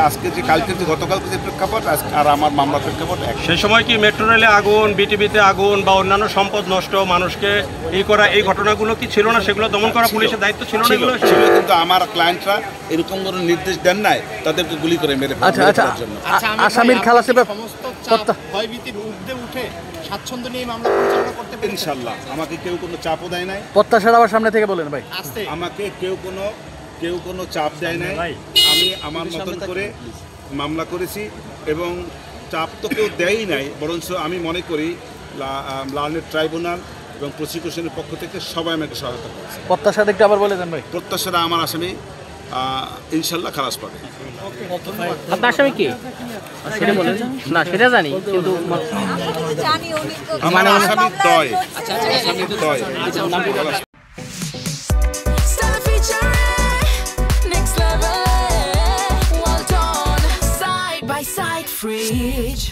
আজকে যে কালকে যে গতকালকে যে প্রেক্ষাপট আর আমার মামলার প্রেক্ষাপট এক। সেই সময় কি মেট্রো রেলে আগুন, বিটিভিতে আগুন বা অন্যান্য সম্পদ নষ্ট, মানুষকে করা, এই ঘটনাগুলো কি ছিল না? সেগুলো দমন করা পুলিশের দায়িত্ব ছিল না? এগুলো ছিল, কিন্তু আমার ক্লায়েন্টরা এরকম কোনো নির্দেশ দেন নাই তাদেরকে গুলি করে মেরে ফেলার জন্য। আসামির খালাস ভয়ভীতির ঊর্ধ্বে উঠে স্বাচ্ছন্দ্য নিয়ে মামলা পরিচালনা করতে পারেন ইনশাআল্লাহ। আমাকে কেউ কোনো চাপও দেয় নাই। প্রত্যাশার আবার সামনে থেকে বলেন ভাই। আমাকে কেউ কোনো চাপ দেয় নাই। আমি আমার মতন করে মামলা করেছি এবং চাপ তো কেউ দেয়ই নাই, বরঞ্চ আমি মনে করি লার্নেড ট্রাইব্যুনাল এবং প্রসিকিউশনের পক্ষ থেকে সবাই আমাকে সহায়তা করেছে। প্রত্যাশা দেখতে আবার বলে দেন ভাই। প্রত্যাশারা আমার আসামি ইনশাল্লাহ খালাস পাবে। আপনার আসামি কি সেটা বলেন না? সেটা জানি, কিন্তু আমার আসামি তয়। Side by side fridge.